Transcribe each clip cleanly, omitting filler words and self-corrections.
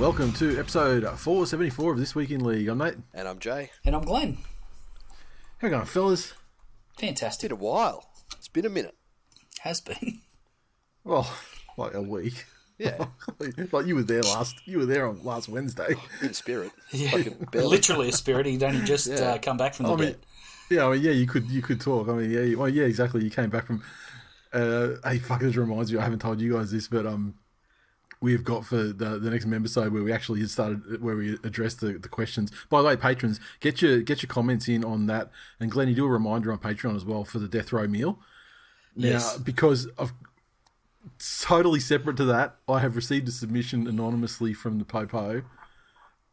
Welcome to episode 474 of This Week in League. I'm Nate. And I'm Jay. And I'm Glenn. How you going, fellas? Fantastic. It's been a while. It's been a minute. Has been. Well, like a week. Yeah. Like you were there on last Wednesday. In spirit. Yeah. Literally a spirit. He'd only just come back from the dead. Yeah, you could talk. Yeah, exactly. You came back from. Hey, fuck! This reminds me. I haven't told you guys this, but we've got for the next members-sode where we actually started where we addressed the questions. By the way, patrons, get your comments in on that. And Glenn, you do a reminder on Patreon as well for the death row meal. Yes. Now, because of totally separate to that, I have received a submission anonymously from the Popo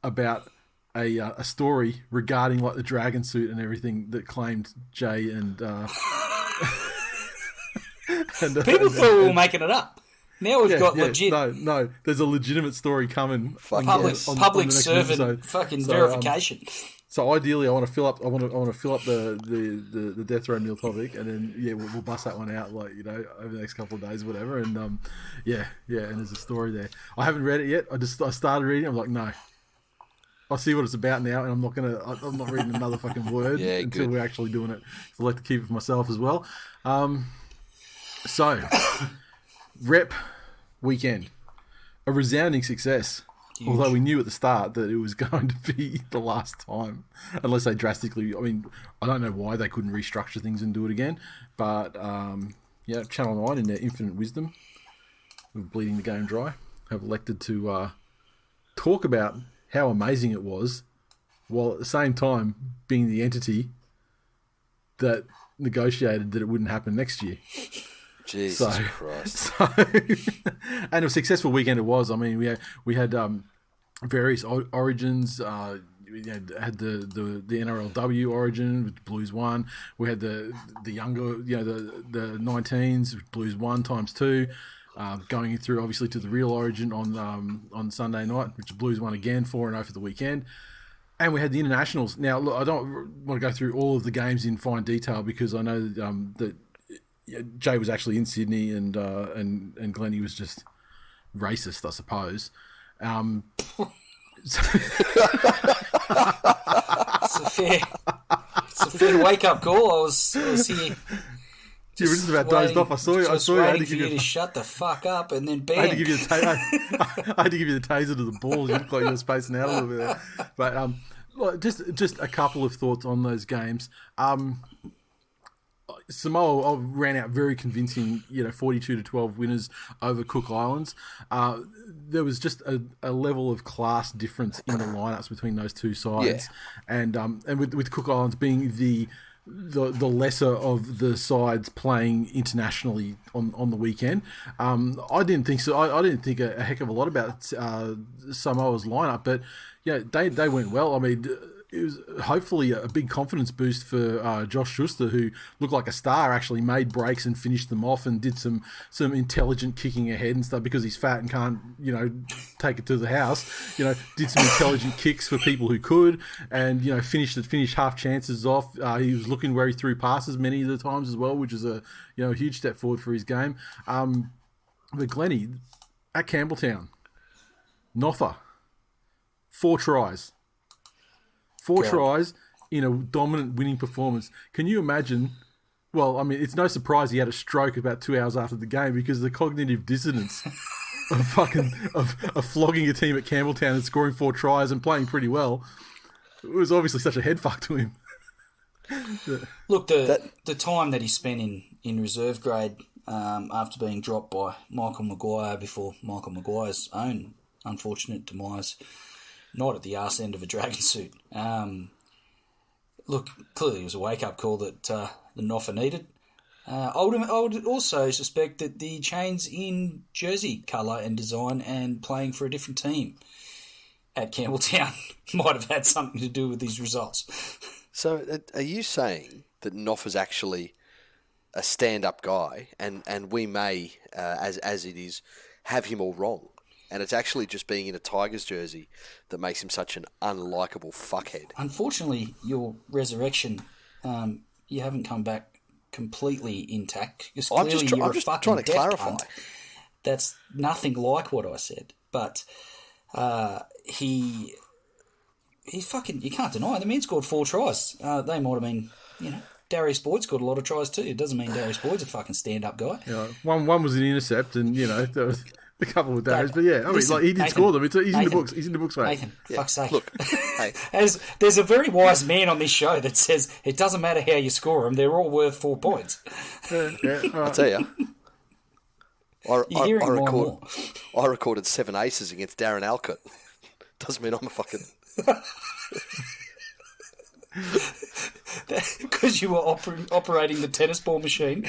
about a story regarding like the dragon suit and everything that claimed Jay and people thought we were making it up. Now we've got legit. No, there's a legitimate story coming. Public servant fucking verification. So ideally, I want to fill up. I want to fill up the death row meal topic, and then we'll bust that one out over the next couple of days, whatever. And and there's a story there. I haven't read it yet. I started reading it. I'm like, no. I see what it's about now, and I'm not reading another fucking word until we're actually doing it. So I like to keep it for myself as well. So, rep weekend, a resounding success. Huge. Although we knew at the start that it was going to be the last time, unless they drastically. I mean, I don't know why they couldn't restructure things and do it again. But Channel 9 in their infinite wisdom, of bleeding the game dry, have elected to talk about how amazing it was, while at the same time being the entity that negotiated that it wouldn't happen next year. Jesus Christ! And a successful weekend it was. I mean, we had various origins. We had the NRLW origin, which Blues won. We had the younger, the 19s, which Blues won ×2. Going through obviously to the real origin on Sunday night, which the Blues won again 4-0 for the weekend. And we had the internationals. Now, look, I don't want to go through all of the games in fine detail because I know that Jay was actually in Sydney and Glennie was just racist, I suppose. It's a fair wake up call. I was here. You were just about dozed off. I saw you. I had to give you to shut the fuck up, and then bam. I had to give you the taser to the balls. You looked like you were spacing out a little bit there. But just a couple of thoughts on those games. Samoa ran out very convincing, 42-12 winners over Cook Islands. There was just a level of class difference in the lineups between those two sides, and with Cook Islands being the lesser of the sides playing internationally on the weekend. I didn't think so. I didn't think a heck of a lot about Samoa's lineup, but they went well. I mean, it was hopefully a big confidence boost for Josh Schuster, who looked like a star, actually made breaks and finished them off and did some intelligent kicking ahead and stuff because he's fat and can't, take it to the house. Did some intelligent kicks for people who could and, finished half chances off. He was looking where he threw passes many of the times as well, which is a huge step forward for his game. But Glennie, at Campbelltown, Noffa, 4 tries. 4 tries in a dominant winning performance. Can you imagine? Well, I mean, it's no surprise he had a stroke about 2 hours after the game because the cognitive dissonance of flogging a team at Campbelltown and scoring 4 tries and playing pretty well. It was obviously such a head fuck to him. Look, the time that he spent in reserve grade after being dropped by Michael Maguire before Michael Maguire's own unfortunate demise. Not at the arse end of a dragon suit. Look, clearly it was a wake-up call that the Noffa needed. I would also suspect that the change in jersey colour and design and playing for a different team at Campbelltown might have had something to do with these results. So are you saying that Noffa's actually a stand-up guy and we may, as it is, have him all wrong? And it's actually just being in a Tigers jersey that makes him such an unlikable fuckhead. Unfortunately, your resurrection, you haven't come back completely intact. I'm just trying to clarify. Cunt. That's nothing like what I said. But he fucking, you can't deny it. The man scored 4 tries. They might have been, Darius Boyd scored a lot of tries too. It doesn't mean Darius Boyd's a fucking stand-up guy. Yeah, one was an intercept, and there was a couple of Darius, but yeah, listen, he did Nathan, score them. He's in the books. He's in the books, mate. Nathan, fuck's sake. Look, hey. There's a very wise man on this show that says it doesn't matter how you score them; they're all worth 4 points. Yeah, right. I tell you. I recorded 7 aces against Darren Alcott. Doesn't mean I'm a fucking... Because you were operating the tennis ball machine.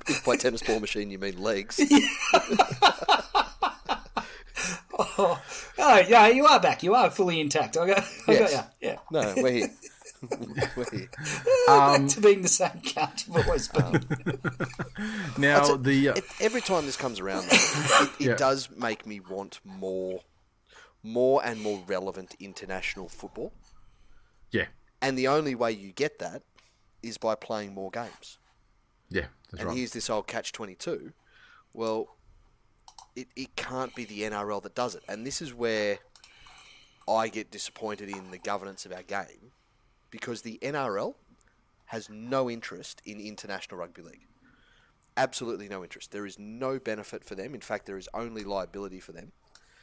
If by tennis ball machine you mean legs. Oh, yeah, you are back. You are fully intact. I got you. Yeah. No, we're here. Back to being the same cunt you've always been. Now, every time this comes around, it does make me want more and more relevant international football. Yeah. And the only way you get that is by playing more games. Yeah, that's right. And here's this old catch-22. Well, it can't be the NRL that does it. And this is where I get disappointed in the governance of our game, because the NRL has no interest in international rugby league. Absolutely no interest. There is no benefit for them. In fact, there is only liability for them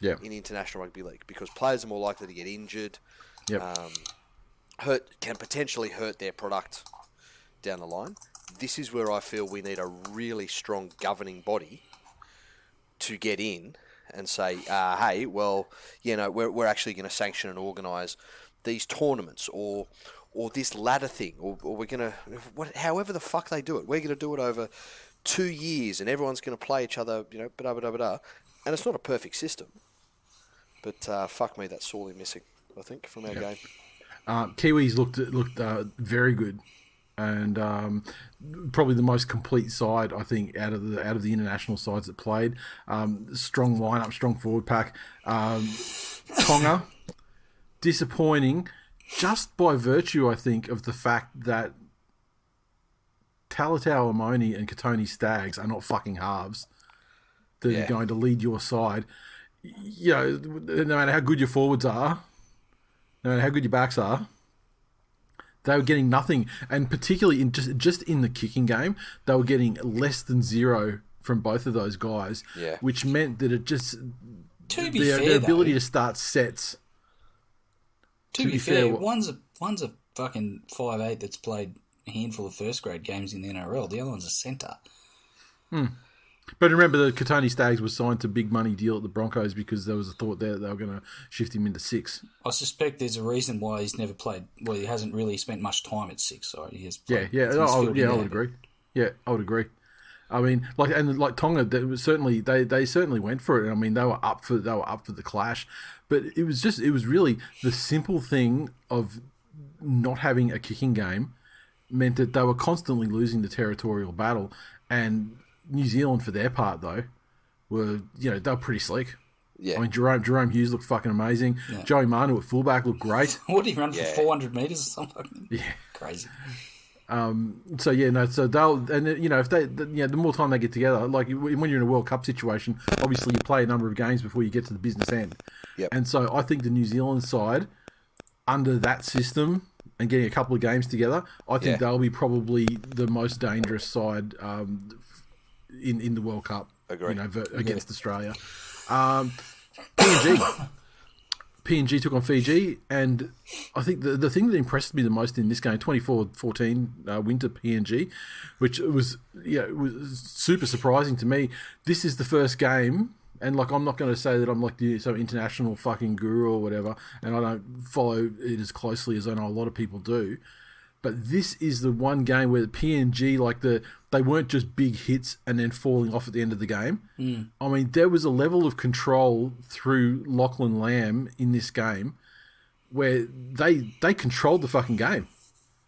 in international rugby league, because players are more likely to get injured, can potentially hurt their product down the line. This is where I feel we need a really strong governing body to get in and say, hey, well, we're actually going to sanction and organise these tournaments or this ladder thing, or we're going to, however the fuck they do it, we're going to do it over 2 years and everyone's going to play each other, and it's not a perfect system. But fuck me, that's sorely missing, I think, from our game. Kiwis looked very good, and probably the most complete side, I think, out of the international sides that played. Strong lineup, strong forward pack. Tonga, disappointing, just by virtue, I think, of the fact that Talatau Amoni and Katoni Staggs are not fucking halves that are going to lead your side. No matter how good your forwards are, no matter how good your backs are, they were getting nothing. And particularly in just in the kicking game, they were getting less than 0 from both of those guys, which meant that it just... their ability to start sets... To be fair, one's a fucking 5'8" that's played a handful of first grade games in the NRL. The other one's a centre. But remember that Katoni Staggs was signed to a big money deal at the Broncos because there was a thought there that they were going to shift him into 6. I suspect there's a reason why he's never played. Well, he hasn't really spent much time at 6. So he has. Played, I would agree. Yeah, I would agree. I mean, like Tonga, they certainly went for it. I mean, they were up for the clash, but it was really the simple thing of not having a kicking game meant that they were constantly losing the territorial battle. And New Zealand, for their part, though, they were pretty slick. Yeah. I mean, Jerome Hughes looked fucking amazing. Yeah. Joey Manu at fullback looked great. What did he run for 400 metres or something? Yeah, crazy. So they'll, and if they, the more time they get together, like when you're in a World Cup situation, obviously you play a number of games before you get to the business end. Yep. And so I think the New Zealand side, under that system and getting a couple of games together, I think they'll be probably the most dangerous side in the World Cup. Agreed. Against Australia. PNG took on Fiji, and I think the thing that impressed me the most in this game, 24-14 win to PNG, which was super surprising to me. This is the first game, and I'm not going to say that I'm like some international fucking guru or whatever, and I don't follow it as closely as I know a lot of people do. But this is the one game where the PNG, they weren't just big hits and then falling off at the end of the game. I mean, there was a level of control through Lachlan Lamb in this game where they controlled the fucking game.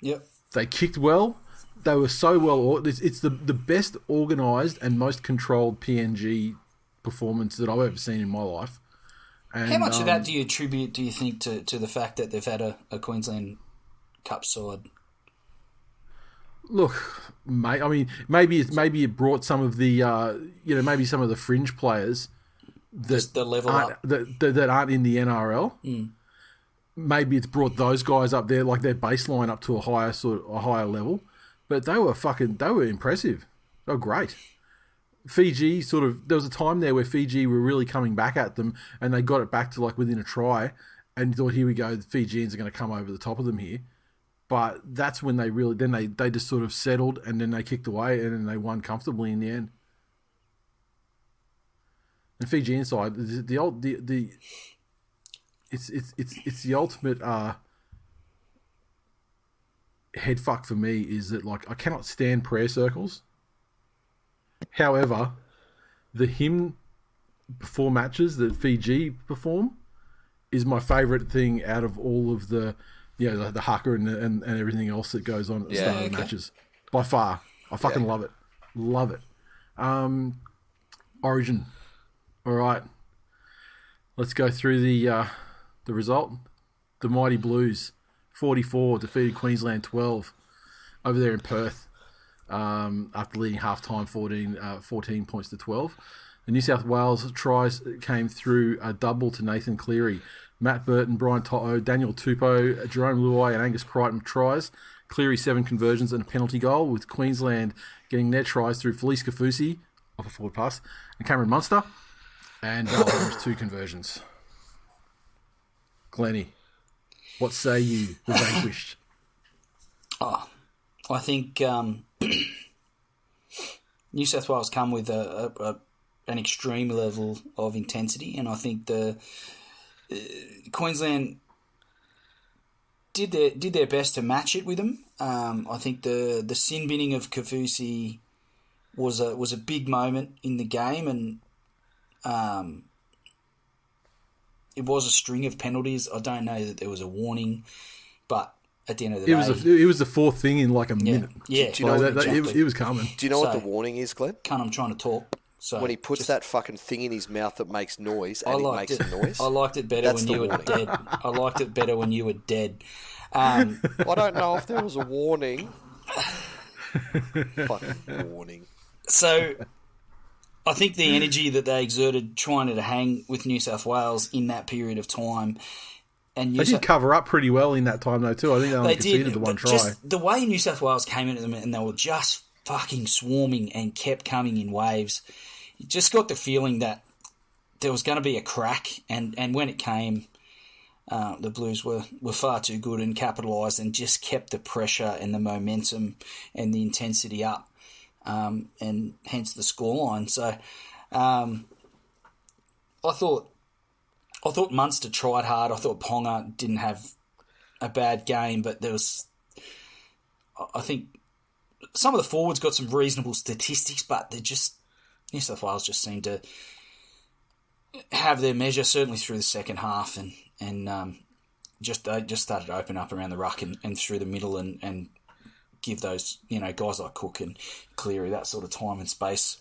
Yep. They kicked well. They were so well... It's the best organised and most controlled PNG performance that I've ever seen in my life. And, how much of that do you attribute, do you think, to the fact that they've had a Queensland Cup side? Look, mate. I mean, maybe it brought some of the, maybe some of the fringe players Just the level up. That aren't in the NRL. Maybe it's brought those guys up there, like their baseline up to a higher level. But they were impressive. They were great. Fiji there was a time there where Fiji were really coming back at them, and they got it back to like within a try, and thought, here we go, the Fijians are going to come over the top of them here. But that's when they just sort of settled, and then they kicked away, and then they won comfortably in the end. And Fiji inside it's the ultimate head fuck for me, is that like I cannot stand prayer circles. However, the hymn before matches that Fiji perform is my favourite thing out of all of the haka and everything else that goes on at the start of the matches. By far. I fucking love it. Love it. Origin. All right. Let's go through the result. The Mighty Blues, 44, defeated Queensland 12 over there in Perth. After leading half-time 14 points to 12. The New South Wales tries came through a double to Nathan Cleary. Matt Burton, Brian To'o, Daniel Tupou, Jerome Luai and Angus Crichton tries. Cleary 7 conversions and a penalty goal, with Queensland getting their tries through Felice Kafusi off a forward pass and Cameron Munster, and Bellham's 2 conversions. Glennie, what say you, the vanquished? I think New South Wales come with an extreme level of intensity, and I think the Queensland did their best to match it with them. I think the sin binning of Kafusi was a big moment in the game, and it was a string of penalties. I don't know that there was a warning, but at the end of the day... It was the fourth thing in like a minute. Yeah. Do you know it was coming. Do you know what the warning is, Glenn? I'm trying to talk. So when he puts that fucking thing in his mouth that makes noise, and it makes a noise. I liked it better when you were dead. I liked it better when you were dead. I don't know if there was a warning. Fucking warning. So I think the energy that they exerted trying to hang with New South Wales in that period of time... And they did cover up pretty well in that time, though, too. I think they only conceded the one try. Just the way New South Wales came into them and they were just fucking swarming and kept coming in waves, you just got the feeling that there was going to be a crack. And when it came, the Blues were far too good and capitalised and just kept the pressure and the momentum and the intensity up, and hence the scoreline. So I thought Munster tried hard. I thought Ponga didn't have a bad game, but I think some of the forwards got some reasonable statistics, but New South Wales just seemed to have their measure, certainly through the second half, and just started to open up around the ruck and through the middle and give those guys like Cook and Cleary that sort of time and space,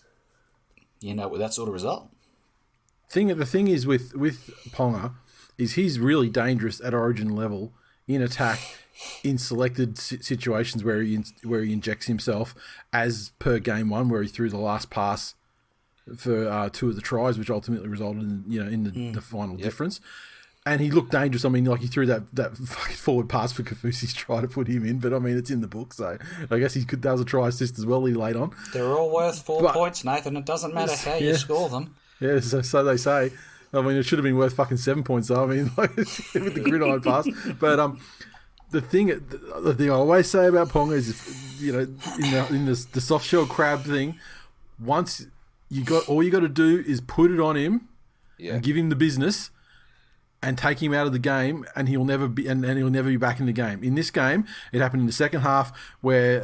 with that sort of result. The thing is with Ponga is he's really dangerous at Origin level in attack in selected situations where he injects himself, as per game one where he threw the last pass for 2 of the tries, which ultimately resulted in the final difference. And he looked dangerous. I mean, like he threw that fucking forward pass for Kafusi's try to put him in, but I mean it's in the book, so I guess that was a try assist as well. He laid on. They're all worth 4 points, Nathan. It doesn't matter how you score them. Yeah, so they say. I mean, it should have been worth fucking 7 points, though. I mean, like, with the gridiron pass. But the thing I always say about Ponga is, in the soft shell crab thing, once all you got to do is put it on him and give him the business and take him out of the game, and he'll never be back in the game. In this game, it happened in the second half where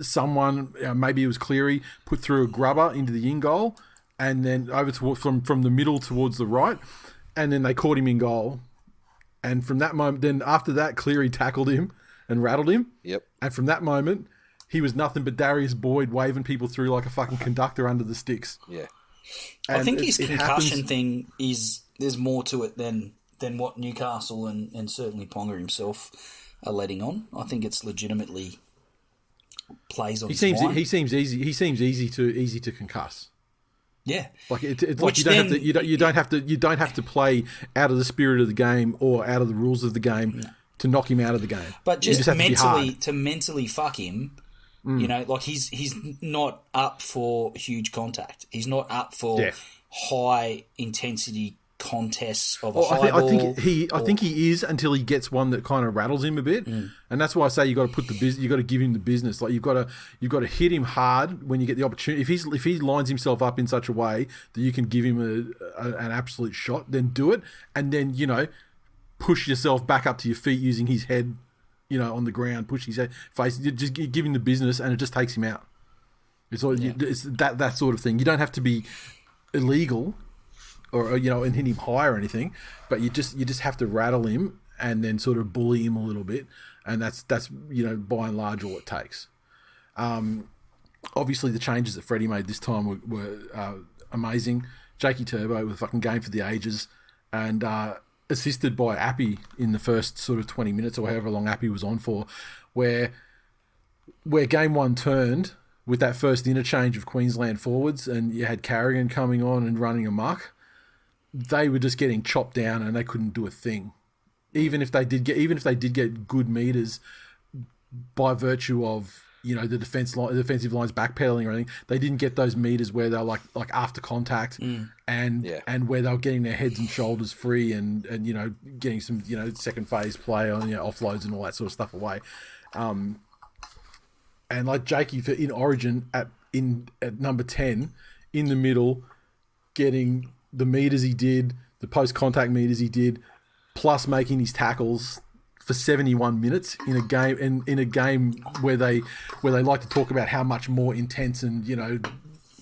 someone, maybe it was Cleary, put through a grubber into the in goal, and then over from the middle towards the right, and then they caught him in goal. And from that moment, then after that, Cleary tackled him and rattled him. Yep. And from that moment, he was nothing but Darius Boyd waving people through like a fucking conductor under the sticks. Yeah. And I think his concussion thing there's more to it than what Newcastle and certainly Ponga himself are letting on. I think it's legitimately plays on his mind. He seems easy to concuss. Yeah, like it's like you don't have to play out of the spirit of the game or out of the rules of the game to knock him out of the game. But just have to mentally fuck him, you know, like he's not up for huge contact. He's not up for high intensity contests of a high ball. I think he is until he gets one that kind of rattles him a bit, and that's why I say you got to you got to give him the business. Like you've got to hit him hard when you get the opportunity. If he lines himself up in such a way that you can give him an absolute shot, then do it, and then push yourself back up to your feet using his head, on the ground, push his head face, just give him the business, and it just takes him out. It's that sort of thing. You don't have to be illegal. Or and hit him high or anything, but you just have to rattle him and then sort of bully him a little bit, and that's by and large all it takes. Obviously the changes that Freddie made this time were amazing. Jakey Turbo with a fucking game for the ages, and assisted by Appy in the first sort of 20 minutes or however long Appy was on for, where game one turned with that first interchange of Queensland forwards, and you had Carrigan coming on and running amok. They were just getting chopped down and they couldn't do a thing. Even if they did get good meters by virtue of the defensive lines backpedaling or anything, they didn't get those meters where they're like after contact and where they were getting their heads and shoulders free and getting some second phase play on offloads and all that sort of stuff away. And like Jakey in Origin at number 10 in the middle, getting the meters he did, the post-contact meters he did, plus making his tackles for 71 minutes in a game, in a game where they like to talk about how much more intense and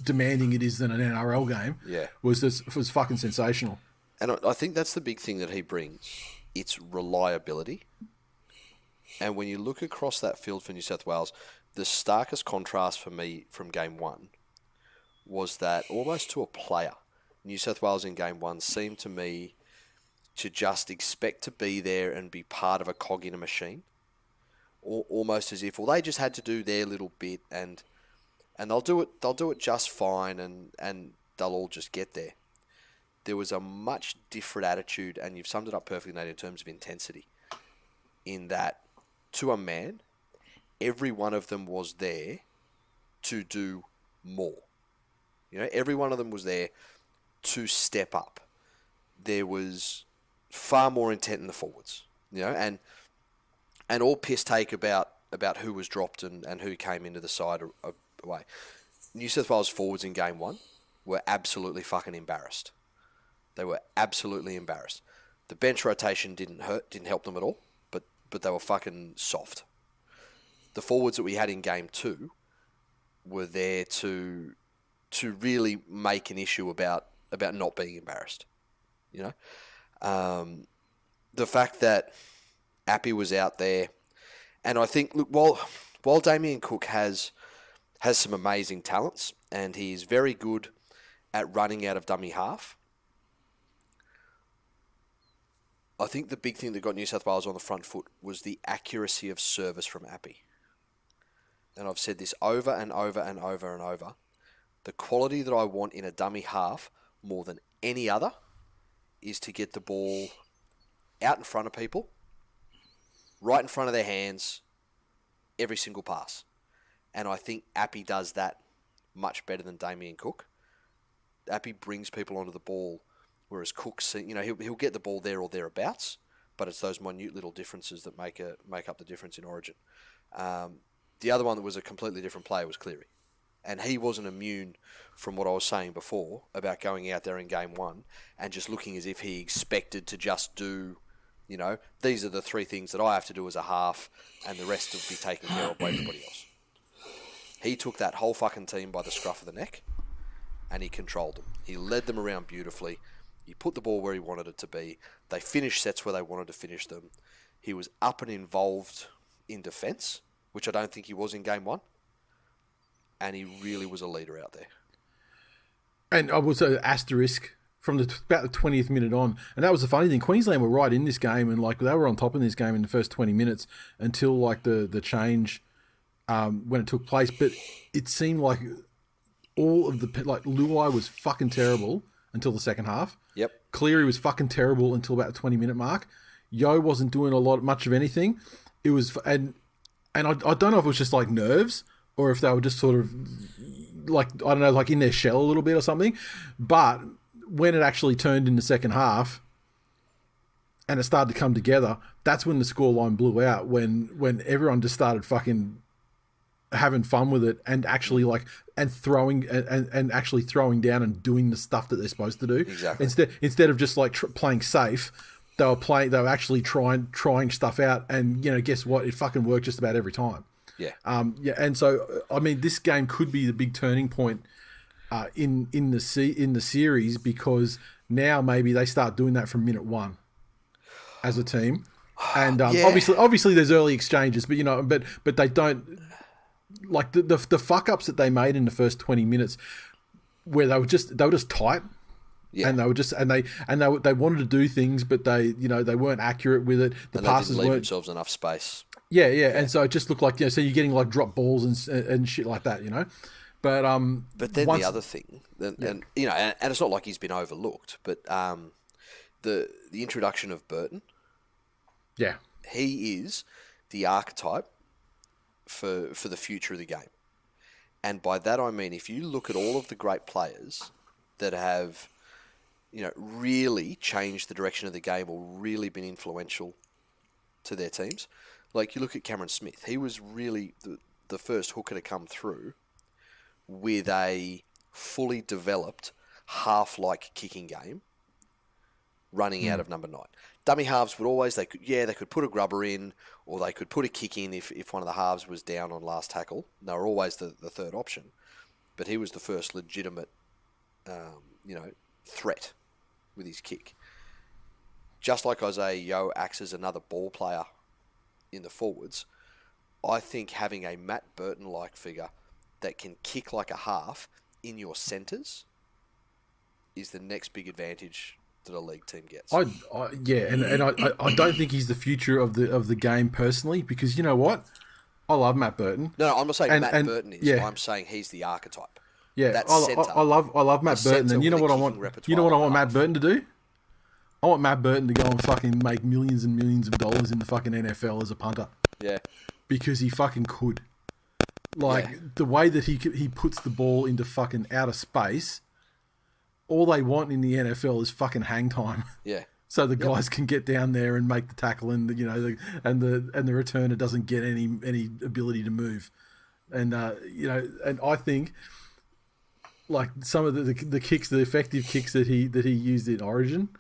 demanding it is than an NRL game. Was fucking sensational. And I think that's the big thing that he brings. It's reliability. And when you look across that field for New South Wales, the starkest contrast for me from game one was that almost to a player, New South Wales in game one seemed to me to just expect to be there and be part of a cog in a machine, or almost as if they just had to do their little bit and they'll do it just fine and they'll all just get there. There was a much different attitude, and you've summed it up perfectly, Nate, in terms of intensity, in that to a man, every one of them was there to do more. Every one of them was there to step up. There was far more intent in the forwards, and all piss take about who was dropped and who came into the side away. New South Wales forwards in game one were absolutely fucking embarrassed. They were absolutely embarrassed. The bench rotation didn't help them at all, but they were fucking soft. The forwards that we had in game two were there to really make an issue about not being embarrassed. The fact that Appy was out there, and I think, look, while Damien Cook has some amazing talents and he's very good at running out of dummy half, I think the big thing that got New South Wales on the front foot was the accuracy of service from Appy. And I've said this over and over and over and over. The quality that I want in a dummy half more than any other is to get the ball out in front of people, right in front of their hands, every single pass. And I think Appy does that much better than Damien Cook. Appy brings people onto the ball, whereas Cook, he'll get the ball there or thereabouts, but it's those minute little differences that make up the difference in Origin. The other one that was a completely different player was Cleary. And he wasn't immune from what I was saying before about going out there in game one and just looking as if he expected to just do, these are the three things that I have to do as a half and the rest will be taken care of by everybody else. He took that whole fucking team by the scruff of the neck and he controlled them. He led them around beautifully. He put the ball where he wanted it to be. They finished sets where they wanted to finish them. He was up and involved in defence, which I don't think he was in game one. And he really was a leader out there. And I was an asterisk from about the 20th minute on. And that was the funny thing. Queensland were right in this game, and they were on top in this game in the first 20 minutes until the change when it took place. But it seemed like all of the like Luai was fucking terrible until the second half. Yep. Cleary was fucking terrible until about the 20-minute mark. Yo wasn't doing much of anything. It was and I don't know if it was just like nerves or if they were just sort of like, I don't know, like in their shell a little bit or something. But when it actually turned in the second half and it started to come together, that's when the scoreline blew out, when everyone just started fucking having fun with it and actually throwing and actually throwing down and doing the stuff that they're supposed to do. Exactly. Instead of just like playing safe, they were actually trying stuff out, and guess what? It fucking worked just about every time. Yeah. And so I mean, this game could be the big turning point in the series, because now maybe they start doing that from minute one as a team. And obviously there's early exchanges, but they don't, like the fuck ups that they made in the first 20 minutes where they were just tight. Yeah. And they were just they wanted to do things, but they weren't accurate with it. The passes didn't leave weren't themselves enough space. Yeah, and so it just looked like so you're getting like drop balls and shit like that, But then the other thing, and it's not like he's been overlooked, but the introduction of Burton, he is the archetype for the future of the game, and by that I mean if you look at all of the great players that have really changed the direction of the game or really been influential to their teams. Like, you look at Cameron Smith. He was really the first hooker to come through with a fully developed half-like kicking game running out of number 9. Dummy halves would always, they could put a grubber in, or they could put a kick in if one of the halves was down on last tackle. They were always the third option. But he was the first legitimate, threat with his kick. Just like Isaiah Yeo acts as another ball player in the forwards, I think having a Matt Burton-like figure that can kick like a half in your centres is the next big advantage that a league team gets. I don't think he's the future of the game personally, because you know what? I love Matt Burton. No, I'm not saying Matt Burton is. Yeah. I'm saying he's the archetype. Yeah, I love Matt Burton, and you know what I want? You know what I want Matt Burton to do? I want Matt Burton to go and fucking make millions and millions of dollars in the fucking NFL as a punter. Yeah, because he fucking could. The way that he puts the ball into fucking outer space. All they want in the NFL is fucking hang time. Yeah. So the guys can get down there and make the tackle, and the returner doesn't get any ability to move, and and I think like some of the kicks, the effective kicks that he used in Origin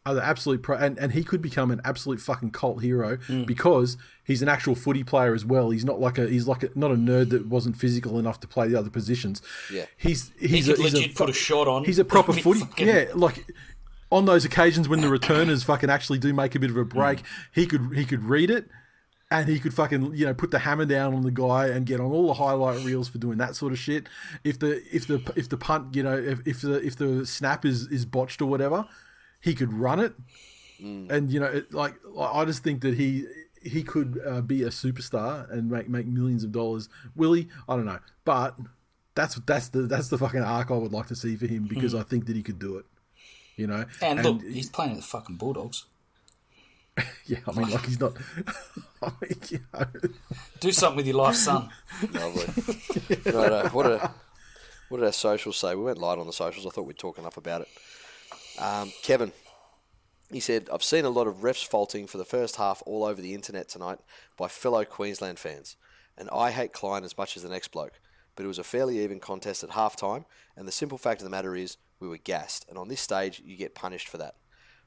are the absolute and he could become an absolute fucking cult hero because he's an actual footy player as well. He's not not a nerd that wasn't physical enough to play the other positions. Yeah, he could legit put a shot on. He's a proper footy. Yeah, like on those occasions when the returners fucking actually do make a bit of a break, he could read it. And he could fucking put the hammer down on the guy and get on all the highlight reels for doing that sort of shit. If the punt if the snap is botched or whatever, he could run it. And I just think that he could be a superstar and make millions of dollars. Will he? I don't know, but that's the fucking arc I would like to see for him, because I think that he could do it. And look, he's playing at the fucking Bulldogs. Yeah, I mean, like he's not. I mean, Do something with your life, son. Lovely. Right, what did our socials say? We went light on the socials. I thought we'd talk enough about it. Kevin, he said, I've seen a lot of refs faulting for the first half all over the internet tonight by fellow Queensland fans, and I hate Klein as much as the next bloke, but it was a fairly even contest at half-time, and the simple fact of the matter is we were gassed, and on this stage you get punished for that.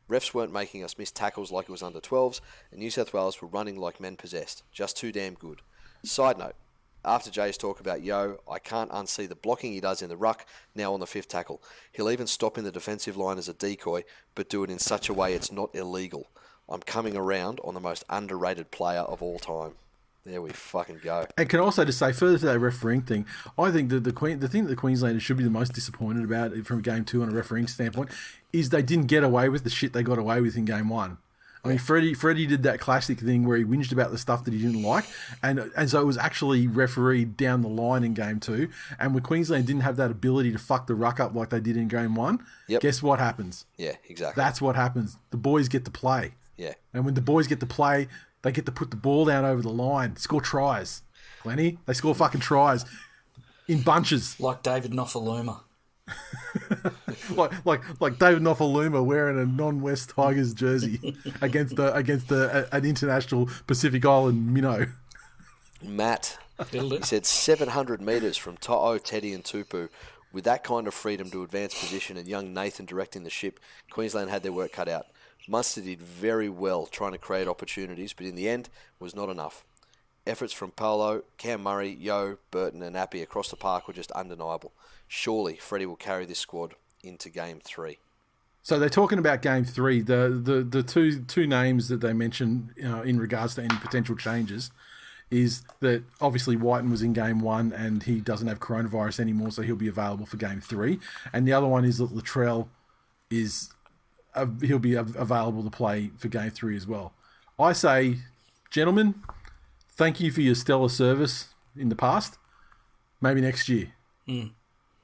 Refs weren't making us miss tackles like it was under 12s, and New South Wales were running like men possessed. Just too damn good. Side note, after Jay's talk about Yo, I can't unsee the blocking he does in the ruck, now on the 5th tackle. He'll even stop in the defensive line as a decoy, but do it in such a way it's not illegal. I'm coming around on the most underrated player of all time. There we fucking go. And can also just say, further to that refereeing thing, I think that the thing that the Queenslanders should be the most disappointed about from Game 2 on a refereeing standpoint is they didn't get away with the shit they got away with in Game 1. I mean, Freddie did that classic thing where he whinged about the stuff that he didn't like, and so it was actually refereed down the line in Game 2. And when Queensland didn't have that ability to fuck the ruck up like they did in Game 1, guess what happens? Yeah, exactly. That's what happens. The boys get to play. Yeah. And when the boys get to play, they get to put the ball down over the line, score tries. Glennie, they score fucking tries in bunches. Like David Nofaluma. like David Nofaluma wearing a non-West Tigers jersey against an international Pacific Island minnow. Matt, he said 700 metres from To'o, Teddy and Tupu. With that kind of freedom to advance position and young Nathan directing the ship, Queensland had their work cut out. Munster did very well trying to create opportunities, but in the end was not enough. Efforts from Paulo, Cam Murray, Yo, Burton and Appy across the park were just undeniable. Surely Freddie will carry this squad into Game 3. So they're talking about Game 3. The two names that they mention in regards to any potential changes is that obviously Whiten was in Game 1 and he doesn't have coronavirus anymore, so he'll be available for Game 3. And the other one is that Latrell he'll be available to play for Game 3 as well. I say, gentlemen, thank you for your stellar service in the past. Maybe next year.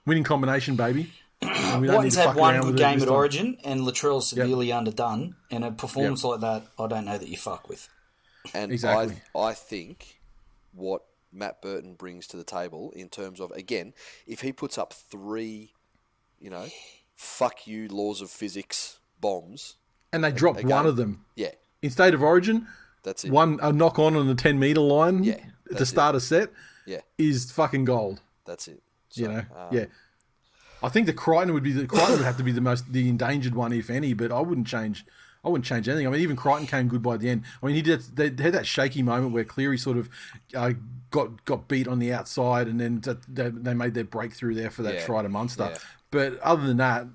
Winning combination, baby. Whiten's had one good game at Origin, and Latrell's severely underdone. And a performance like that, I don't know that you fuck with. And exactly. I think what Matt Burton brings to the table in terms of, again, if he puts up 3, fuck you laws of physics bombs. And they drop one of them. Yeah. In State of Origin, that's it. A knock on the 10-metre line to start a set is fucking gold. That's it. So, I think the Crichton would have to be the endangered one, if any, but I wouldn't change anything. I mean, even Crichton came good by the end. I mean, they had that shaky moment where Cleary sort of got beat on the outside, and then they made their breakthrough there for that try to Munster. Yeah. But other than that,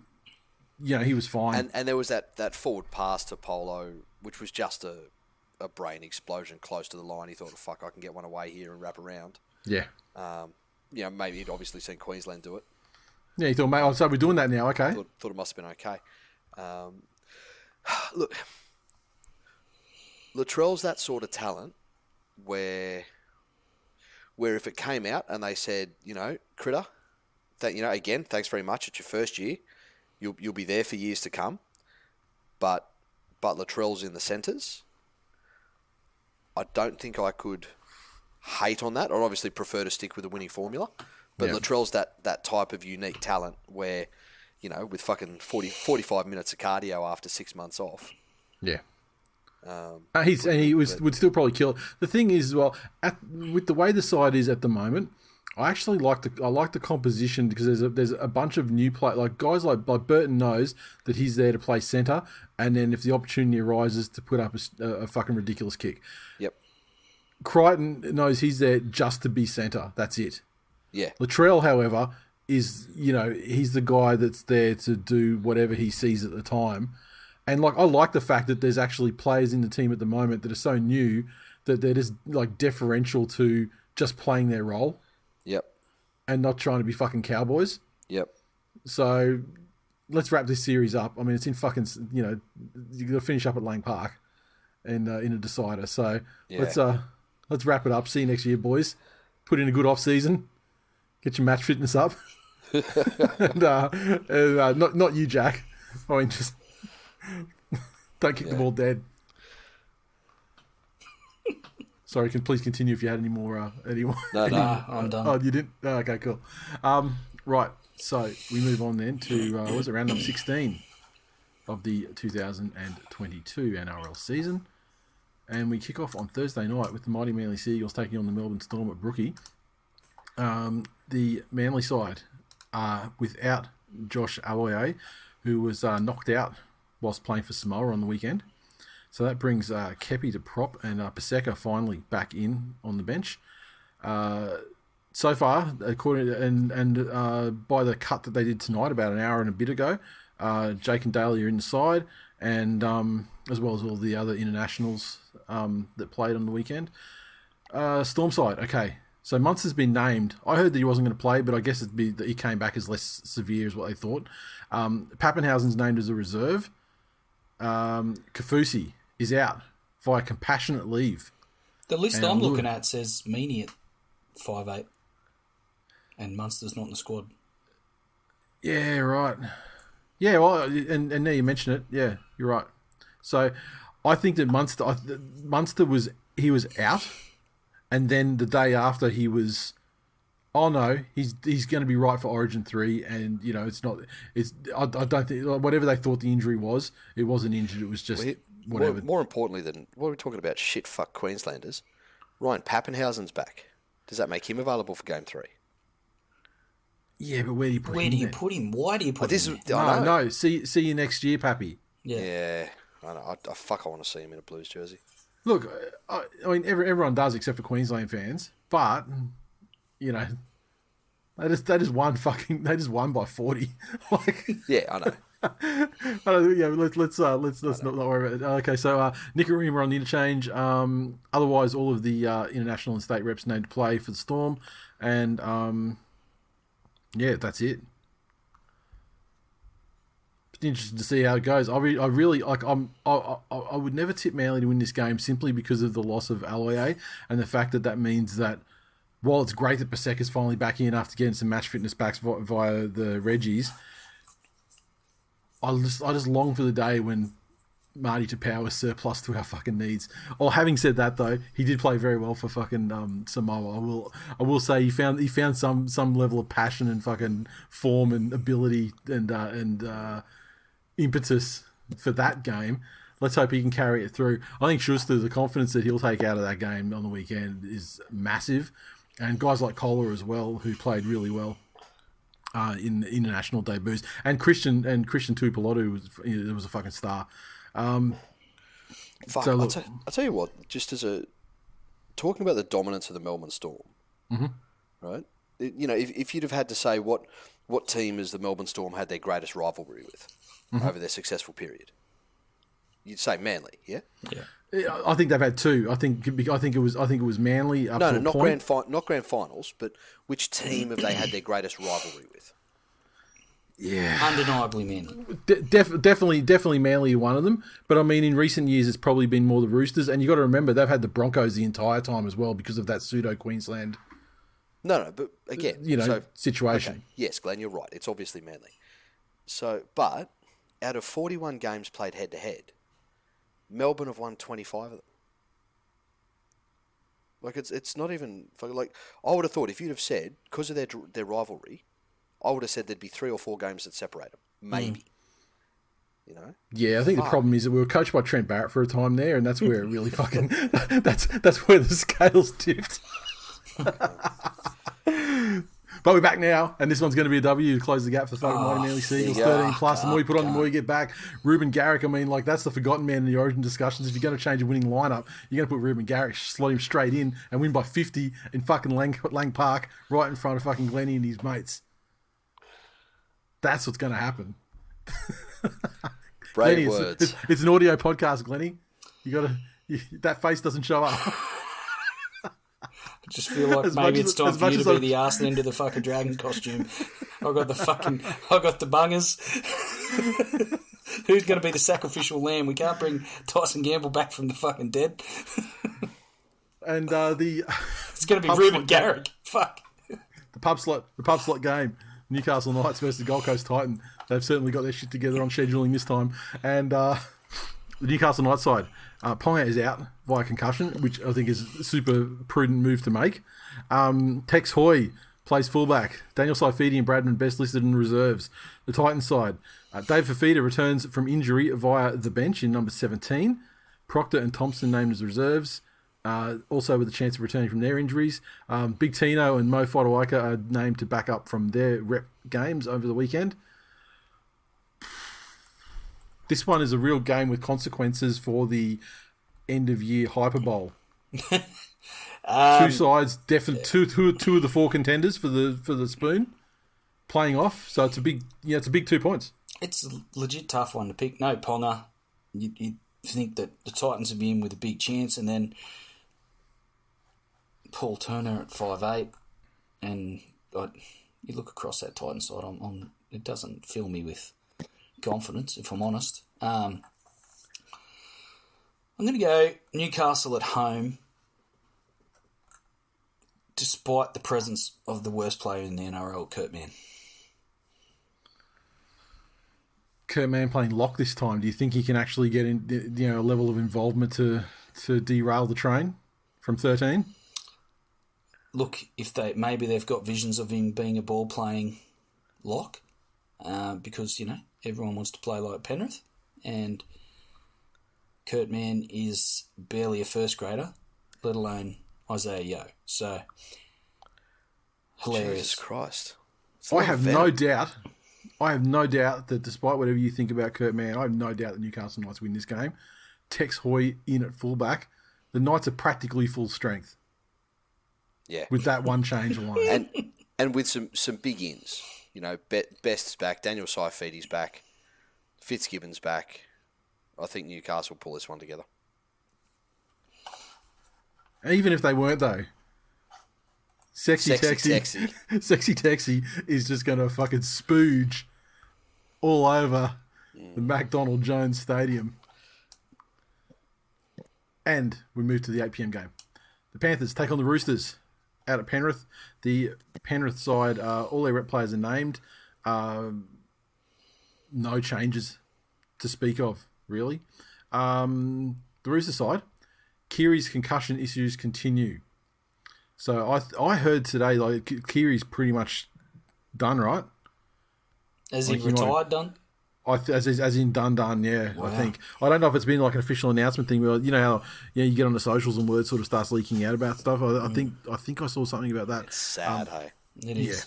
he was fine. And there was that forward pass to Polo, which was just a brain explosion close to the line. He thought, fuck, I can get one away here and wrap around. Yeah. Maybe he'd obviously seen Queensland do it. Yeah, he thought, mate, so we're doing that now, okay. Thought it must have been okay. Look, Latrell's that sort of talent where if it came out and they said, Critter, again, thanks very much, it's your first year, you'll be there for years to come, but Latrell's in the centres, I don't think I could hate on that. I'd obviously prefer to stick with a winning formula. But Latrell's that type of unique talent where, with fucking 45 minutes of cardio after 6 months off. Yeah. He would still probably kill it. The thing is, with the way the side is at the moment, I actually like the composition because there's a bunch of new players, like guys like Burton knows that he's there to play centre, and then if the opportunity arises to put up a fucking ridiculous kick. Yep. Crichton knows he's there just to be centre. That's it. Yeah. Latrell, however, is, he's the guy that's there to do whatever he sees at the time. And, I like the fact that there's actually players in the team at the moment that are so new that they're just, deferential to just playing their role. Yep. And not trying to be fucking cowboys. Yep. So, let's wrap this series up. I mean, it's in fucking, you're going to finish up at Lang Park and in a decider. So, let's wrap it up. See you next year, boys. Put in a good off-season. Get your match fitness up. and, not you, Jack. I mean, just don't kick the ball dead. Sorry, please continue if you had any more. No, I'm done. Oh, you didn't? Oh, okay, cool. Right, so we move on then to, round number 16 of the 2022 NRL season. And we kick off on Thursday night with the mighty Manly Sea Eagles taking on the Melbourne Storm at Brookie. The Manly side without Josh Aloiai, who was knocked out whilst playing for Samoa on the weekend. So that brings Kepi to prop and Paseka finally back in on the bench. So far, according to, by the cut that they did tonight about an hour and a bit ago, Jake and Daly are inside, and as well as all the other internationals that played on the weekend. Storm side, okay. So Munster's been named. I heard that he wasn't going to play, but I guess it'd be that he came back as less severe is what they thought. Pappenhausen's named as a reserve. Kafusi is out via compassionate leave. The list I'm looking at says Meany at 5'8", and Munster's not in the squad. Yeah, right. Yeah, well, and now you mention it, yeah, you're right. So I think that Munster was out, and then the day after he was, oh no, he's going to be right for Origin 3, and I don't think whatever they thought the injury was, it wasn't injured. It was just whatever. More importantly than what are we talking about? Shit, fuck Queenslanders. Ryan Pappenhausen's back. Does that make him available for Game 3? Yeah, but where do you put him? Where do you put him? Why do you put him? No. See you next year, Pappy. Yeah. I know. I want to see him in a Blues jersey. Look, I mean, everyone does except for Queensland fans, but they just won by 40. Yeah, I know. Let's not worry about it. Okay, so Nicarima on the interchange. Otherwise, all of the international and state reps named to play for the Storm, and that's it. It's interesting to see how it goes. I really like. I would never tip Manly to win this game simply because of the loss of Aloye and the fact that means that while it's great that Paseka's finally back in after getting some match fitness back via the Reggies, I just long for the day when Marty Tapau is surplus to our fucking needs. Or having said that though, he did play very well for fucking Samoa. I will say he found some level of passion and fucking form and ability and impetus for that game. Let's hope he can carry it through. I think Schuster, the confidence that he'll take out of that game on the weekend is massive, and guys like Kohler as well, who played really well in the international debuts, and Christian Tuipulotu was a fucking star. I'll tell you what, just as talking about the dominance of the Melbourne Storm, right? If you'd have had to say what team is the Melbourne Storm had their greatest rivalry with over their successful period, you'd say Manly, yeah? Yeah. I think they've had two. I think it was Manly. Not grand finals, but which team have they had their greatest rivalry with? Yeah, undeniably Manly. Definitely Manly, one of them. But I mean, in recent years, it's probably been more the Roosters, and you got to remember they've had the Broncos the entire time as well because of that pseudo Queensland. No, but again, situation. Okay, yes, Glenn, you're right. It's obviously Manly. So, but out of 41 games played head to head, Melbourne have won 25 of them. Like it's not even like I would have thought if you'd have said because of their rivalry, I would have said there'd be 3 or 4 games that separate them, maybe. Yeah, I think the problem is that we were coached by Trent Barrett for a time there, and that's where it really fucking that's where the scales tipped. But we're back now, and this one's going to be a W to close the gap for the fucking Mighty Manly Seagulls. 13 plus. The more you put on, the more you get back. Ruben Garrick, I mean, that's the forgotten man in the Origin discussions. If you're going to change a winning lineup, you're going to put Ruben Garrick, slot him straight in, and win by 50 in fucking Lang Park, right in front of fucking Glennie and his mates. That's what's going to happen. Brave Glennie, words. It's an audio podcast, Glennie. That face doesn't show up. I just feel like maybe it's time for you to be the arse end of the fucking dragon costume. I got the bungers. Who's going to be the sacrificial lamb? We can't bring Tyson Gamble back from the fucking dead. And it's going to be Ruben Garrick. Fuck. The pub slot game. Newcastle Knights versus Gold Coast Titan. They've certainly got their shit together on scheduling this time. And the Newcastle Knights side, Ponga is out via concussion, which I think is a super prudent move to make. Tex Hoy plays fullback. Daniel Saifidi and Bradman best listed in reserves. The Titans side, Dave Fafita returns from injury via the bench in number 17. Proctor and Thompson named as reserves. Also with a chance of returning from their injuries. Big Tino and Mo Fodawaika are named to back up from their rep games over the weekend. This one is a real game with consequences for the end of year Hyper Bowl. Two sides, definitely two of the 4 contenders for the spoon playing off. So it's a big 2 points. It's a legit tough one to pick. No Ponga. You think that the Titans would be in with a big chance, and then Paul Turner at 5'8", and you look across that Titans side, it doesn't fill me with confidence, if I'm honest. I I'm going to go Newcastle at home, despite the presence of the worst player in the NRL, Kurt Mann. Kurt Mann playing lock this time. Do you think he can actually get in, a level of involvement to derail the train from 13? Look, if maybe they've got visions of him being a ball playing lock, because everyone wants to play like Penrith, and Kurt Mann is barely a first grader, let alone Isaiah Yeo. So hilarious. Jesus Christ! I have no doubt that despite whatever you think about Kurt Mann, I have no doubt that Newcastle Knights win this game. Tex Hoy in at fullback. The Knights are practically full strength. Yeah. With that one change alone. And with some big ins. Best's back, Daniel Saifiti's back, Fitzgibbon's back. I think Newcastle will pull this one together. Even if they weren't, though. Sexy Texie is just going to fucking spooge all over the McDonald Jones Stadium. And we move to the 8 p.m. game. The Panthers take on the Roosters out at Penrith. The Penrith side, all their rep players are named. No changes to speak of, really. The Rooster side, Kiri's concussion issues continue. So I heard today, like, Kiri's pretty much done, right? As he retired, done? As in done, yeah. Wow. I think. I don't know if it's been like an official announcement thing where how you get on the socials and word sort of starts leaking out about stuff. I think I saw something about that. It's sad, hey. It is. Yeah.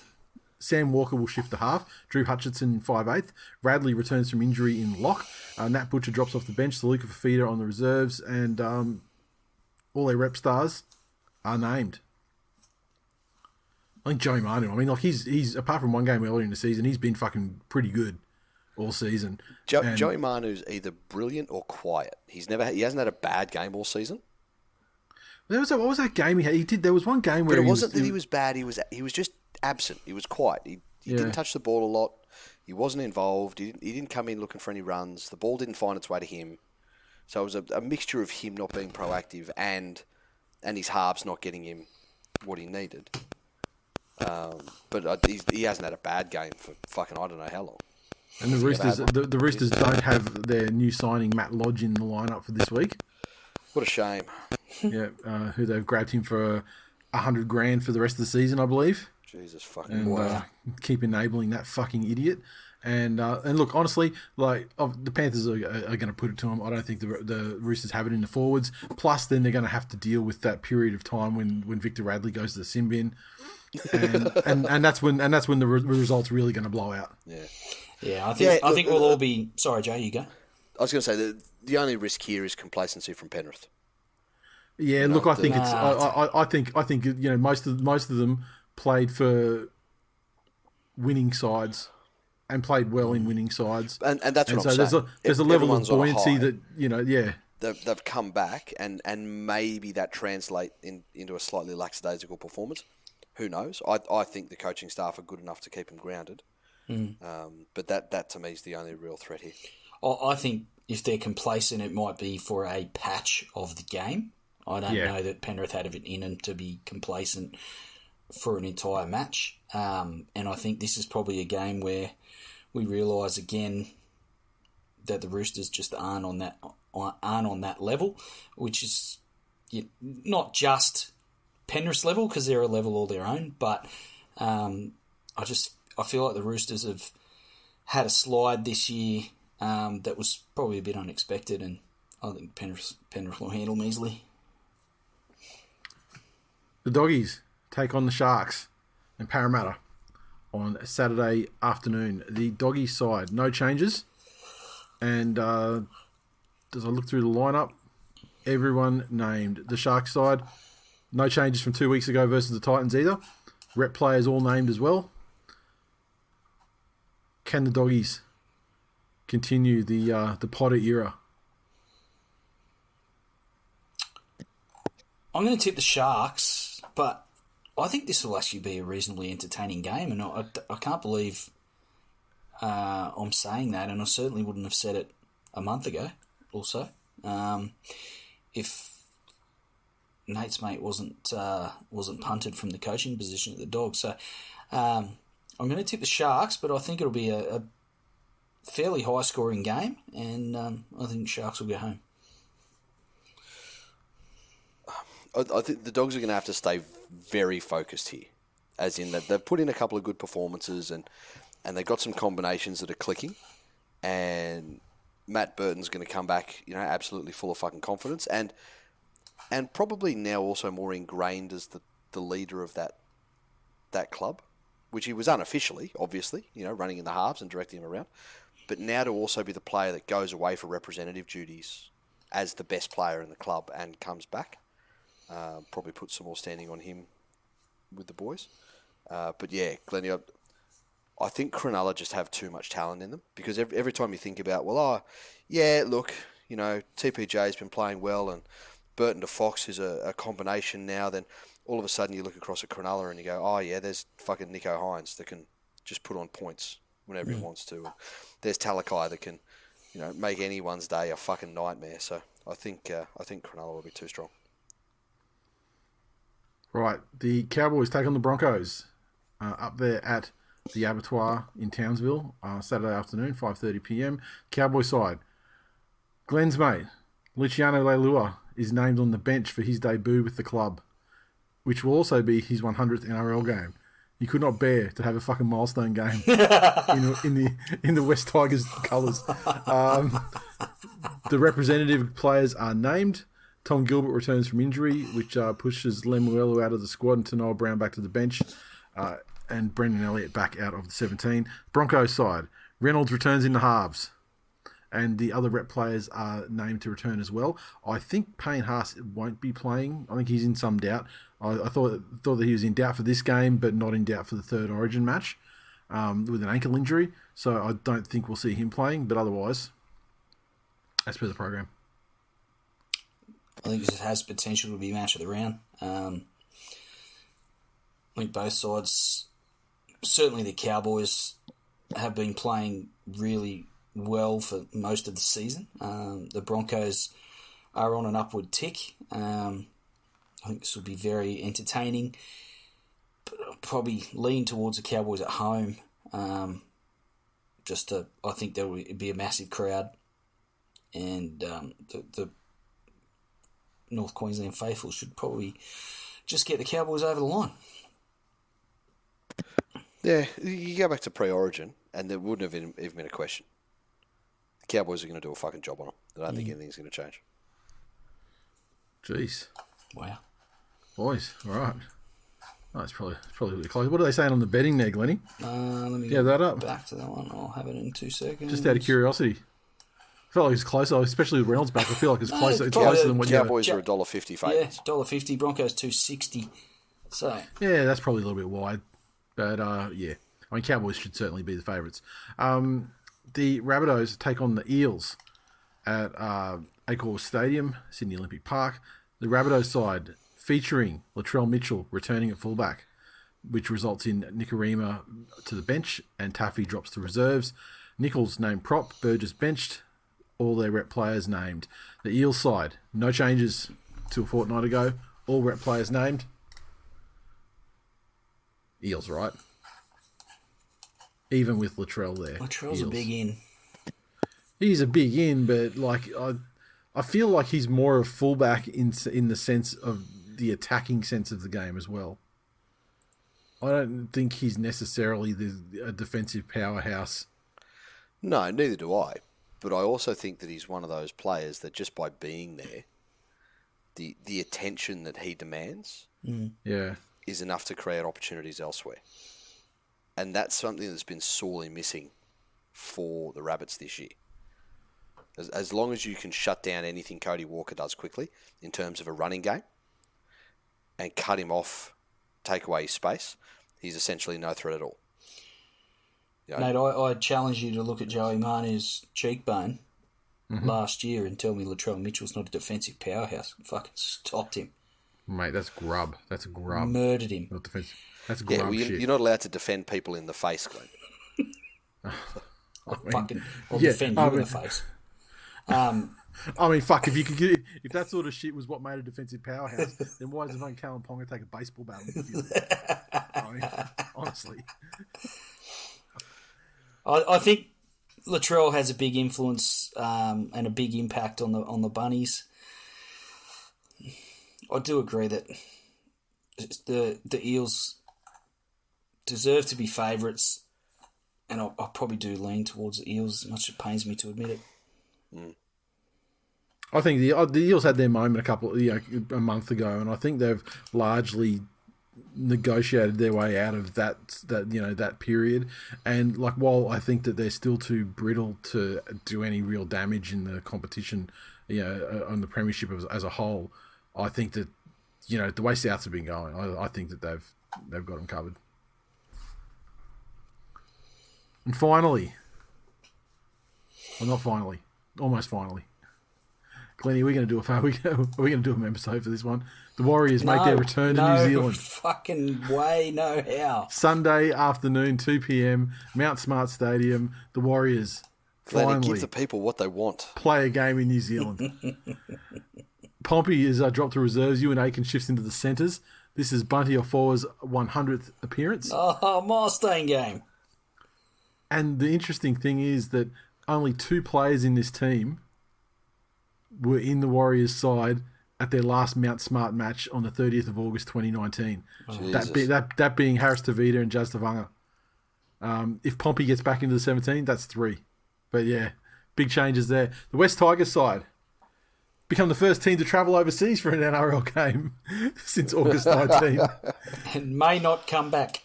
Sam Walker will shift to half. Drew Hutchinson 5/8. Radley returns from injury in lock. Nat Butcher drops off the bench. Luca Fafita on the reserves, and all their rep stars are named. I think Joey Manu. I mean, like he's apart from one game earlier in the season, he's been fucking pretty good all season. Joey Manu's either brilliant or quiet. He hasn't had a bad game all season. What was that game he had? He did. There was one game where it wasn't that he was bad. He was just absent. He was quiet. He didn't touch the ball a lot. He wasn't involved. He didn't come in looking for any runs. The ball didn't find its way to him. So it was a mixture of him not being proactive and his halves not getting him what he needed. But he hasn't had a bad game for fucking I don't know how long. And the Roosters don't have their new signing Matt Lodge in the lineup for this week. What a shame. Yeah, who they've grabbed him for $100,000 for the rest of the season, I believe. Jesus fucking boy. Keep enabling that fucking idiot. And look, honestly, like the Panthers are going to put it to them. I don't think the Roosters have it in the forwards. Plus, then they're going to have to deal with that period of time when Victor Radley goes to the sin bin, and that's when the results really going to blow out. Yeah. I think we'll all be. Sorry, Joe, you go. I was going to say the only risk here is complacency from Penrith. Yeah, look, I think I think most of them played for winning sides. And played well in winning sides, and that's what I'm saying. There's a level of buoyancy that they've come back, and maybe that translate into a slightly lackadaisical performance. Who knows? I think the coaching staff are good enough to keep them grounded, but that to me is the only real threat here. I think if they're complacent, it might be for a patch of the game. I don't know that Penrith had it in them to be complacent for an entire match, and I think this is probably a game where we realise again that the Roosters just aren't on that level, which is not just Penrith's level because they're a level all their own. But I feel like the Roosters have had a slide this year that was probably a bit unexpected, and I think Penrith will handle them easily. The Doggies take on the Sharks and Parramatta on Saturday afternoon. The Doggy side, no changes. And as I look through the lineup, everyone named. The Sharks side, no changes from 2 weeks ago versus the Titans either. Rep players all named as well. Can the Doggies continue the Potter era? I'm going to tip the Sharks, but I think this will actually be a reasonably entertaining game, and I can't believe I'm saying that, and I certainly wouldn't have said it a month ago or so. if Nate's mate wasn't punted from the coaching position at the Dogs. So I'm going to tip the Sharks, but I think it'll be a fairly high-scoring game, and I think Sharks will go home. I think the Dogs are going to have to stay very focused here, as in that they've put in a couple of good performances and they've got some combinations that are clicking, and Matt Burton's going to come back, absolutely full of fucking confidence and probably now also more ingrained as the leader of that club, which he was unofficially, obviously, running in the halves and directing him around, but now to also be the player that goes away for representative duties as the best player in the club and comes back. Probably put some more standing on him with the boys. But yeah, Glennie, I think Cronulla just have too much talent in them, because every time you think about, TPJ's been playing well and Burton to Fox is a combination now, then all of a sudden you look across at Cronulla and you go, there's fucking Nico Hines that can just put on points whenever he wants to. There's Talakai that can, make anyone's day a fucking nightmare. So I think Cronulla will be too strong. Right, the Cowboys take on the Broncos up there at the Abattoir in Townsville, Saturday afternoon, 5:30 p.m. Cowboy side. Glenn's mate, Luciano Leilua, is named on the bench for his debut with the club, which will also be his 100th NRL game. He could not bear to have a fucking milestone game in the West Tigers colours. The representative players are named. Tom Gilbert returns from injury, which pushes Lemuelu out of the squad and Tanoa Brown back to the bench, and Brendan Elliott back out of the 17. Broncos side, Reynolds returns in the halves, and the other rep players are named to return as well. I think Payne Haas won't be playing. I think he's in some doubt. I thought that he was in doubt for this game, but not in doubt for the third Origin match with an ankle injury. So I don't think we'll see him playing, but otherwise, as per the program. I think this has potential to be match of the round. I think both sides, certainly the Cowboys, have been playing really well for most of the season. The Broncos are on an upward tick. I think this will be very entertaining. But I'll probably lean towards the Cowboys at home. I think there will be a massive crowd. And the North Queensland faithful should probably just get the Cowboys over the line. Yeah, you go back to pre-Origin, and there wouldn't have even been a question. The Cowboys are going to do a fucking job on them. I don't think anything's going to change. Jeez. Wow. Boys, all right. Oh, it's probably really close. What are they saying on the betting there, Glennie? Let me get that up. Back to that one. I'll have it in 2 seconds. Just out of curiosity. I felt like it's closer, especially with Reynolds back. I feel like it's closer. It's closer than what Cowboys are $1.50 favourites. Yeah, $1.50. Broncos $2.60. So yeah, that's probably a little bit wide, but yeah, I mean Cowboys should certainly be the favourites. The Rabbitohs take on the Eels at Accor Stadium, Sydney Olympic Park. The Rabbitohs side featuring Latrell Mitchell returning at fullback, which results in Nikorima to the bench and Taffy drops to reserves. Nichols named prop, Burgess benched. All their rep players named. The Eels side, no changes to a fortnight ago. All rep players named. Eels, right? Even with Latrell there. Latrell's a big in. He's a big in, but I feel like he's more of fullback in the sense of the attacking sense of the game as well. I don't think he's necessarily a defensive powerhouse. No, neither do I. But I also think that he's one of those players that just by being there, the attention that he demands is enough to create opportunities elsewhere. And that's something that's been sorely missing for the Rabbits this year. As long as you can shut down anything Cody Walker does quickly in terms of a running game and cut him off, take away his space, he's essentially no threat at all. Mate, I challenge you to look at Joey Manu's cheekbone last year and tell me Latrell Mitchell's not a defensive powerhouse. Fucking stopped him. Mate, that's grub. That's grub. Murdered him. Not defensive. That's grub shit. You're not allowed to defend people in the face, Glenn. I'll defend you in the face. I mean, fuck, if you could get, if that sort of shit was what made a defensive powerhouse, then why doesn't fucking Callum Ponga take a baseball bat? I mean, honestly. I think Latrell has a big influence and a big impact on the Bunnies. I do agree that the Eels deserve to be favourites, and I probably do lean towards the Eels, as much as it pains me to admit it. I think the Eels had their moment a month ago, and I think they've largely negotiated their way out of that period. And like, while I think that they're still too brittle to do any real damage in the competition, on the premiership as a whole, I think that the way Souths have been going, I think that they've got them covered. And finally, well, not finally, almost finally, Glennie, are we going to do a episode for this one? The Warriors make their return to New Zealand. No fucking way, no how. Sunday afternoon, 2 p.m, Mount Smart Stadium. The Warriors finally give the people what they want. Play a game in New Zealand. Pompey is dropped to reserves. Ewan Aiken shifts into the centres. This is Bunty Ofoa's 100th appearance. Oh, milestone game. And the interesting thing is that only 2 players in this team were in the Warriors side at their last Mount Smart match on the 30th of August 2019. That being Harris Tavita and Jazz Tavanga. If Pompey gets back into the 17, that's 3. But yeah, big changes there. The West Tigers side become the first team to travel overseas for an NRL game since August 19. And may not come back.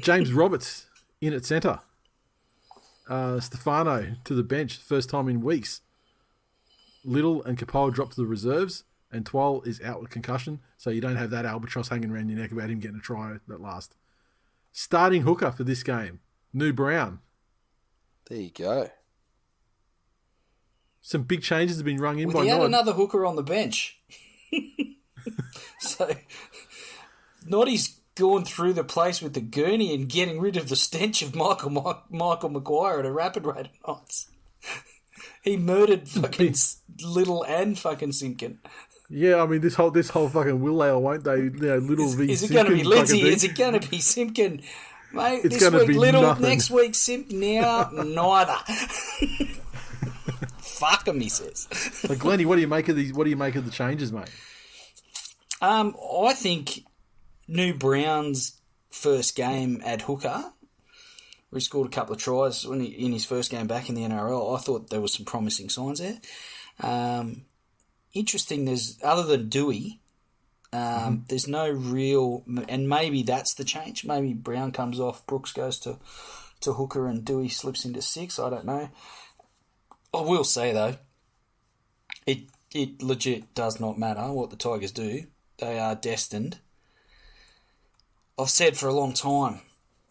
James Roberts in at centre. Stefano to the bench, first time in weeks. Little and Capola drop to the reserves, and TWiL is out with concussion, so you don't have that albatross hanging around your neck about him getting a try at last. Starting hooker for this game, New Brown. There you go. Some big changes have been rung in by Nod. Another hooker on the bench. So, Noddy's gone through the place with the gurney and getting rid of the stench of Michael Maguire at a rapid rate of knots. He murdered fucking Little and fucking Simpkin. Yeah, I mean this whole fucking will ale, won't they? Little v. Is it going to be Lindsay? Is it going to be Simpkin? Mate, it's this week be Little, nothing. Next week Simpkin. Now neither. Fuck him, he says. So, Glennie, what do you make of these? What do you make of the changes, mate? I think New Brown's first game at hooker, where he scored a couple of tries in his first game back in the NRL. I thought there was some promising signs there. Interesting, there's other than Dewey, there's no real, and maybe that's the change. Maybe Brown comes off, Brooks goes to hooker, and Dewey slips into 6. I don't know. I will say though, it legit does not matter what the Tigers do. They are destined. I've said for a long time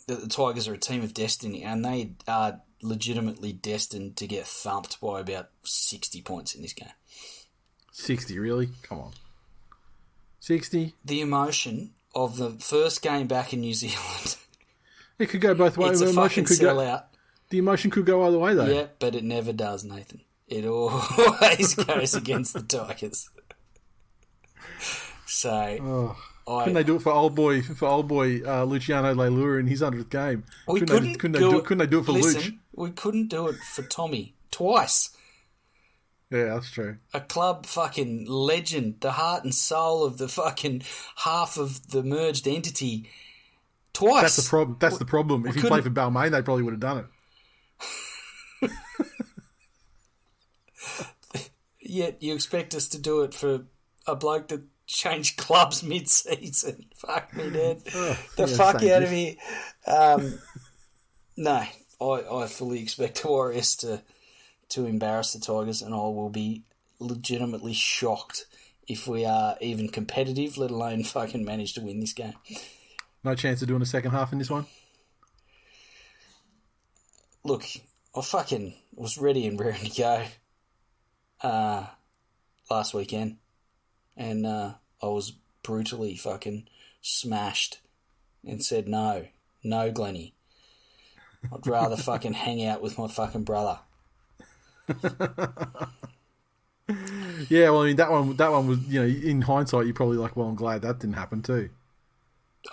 that the Tigers are a team of destiny, and they are legitimately destined to get thumped by about 60 points in this game. 60, really? Come on. 60? The emotion of the first game back in New Zealand. It could go both ways. It's a fucking sellout. The emotion could go either way, though. Yeah, but it never does, Nathan. It always goes against the Tigers. So... couldn't they do it for old boy Luciano Leilua in his 100th game? Couldn't they do it for Luch? We couldn't do it for Tommy twice. Yeah, that's true. A club fucking legend, the heart and soul of the fucking half of the merged entity. Twice. That's the problem. If he played for Balmain, they probably would have done it. Yet you expect us to do it for a bloke that changed clubs mid-season. Fuck me, Dad. Fuck out of here. No, I fully expect the Warriors to embarrass the Tigers, and I will be legitimately shocked if we are even competitive, let alone fucking manage to win this game. No chance of doing a second half in this one? Look, I fucking was ready and raring to go last weekend, and I was brutally fucking smashed and said no, Glennie. I'd rather fucking hang out with my fucking brother. Yeah, well, I mean, that one was, in hindsight, you're probably like, well, I'm glad that didn't happen too.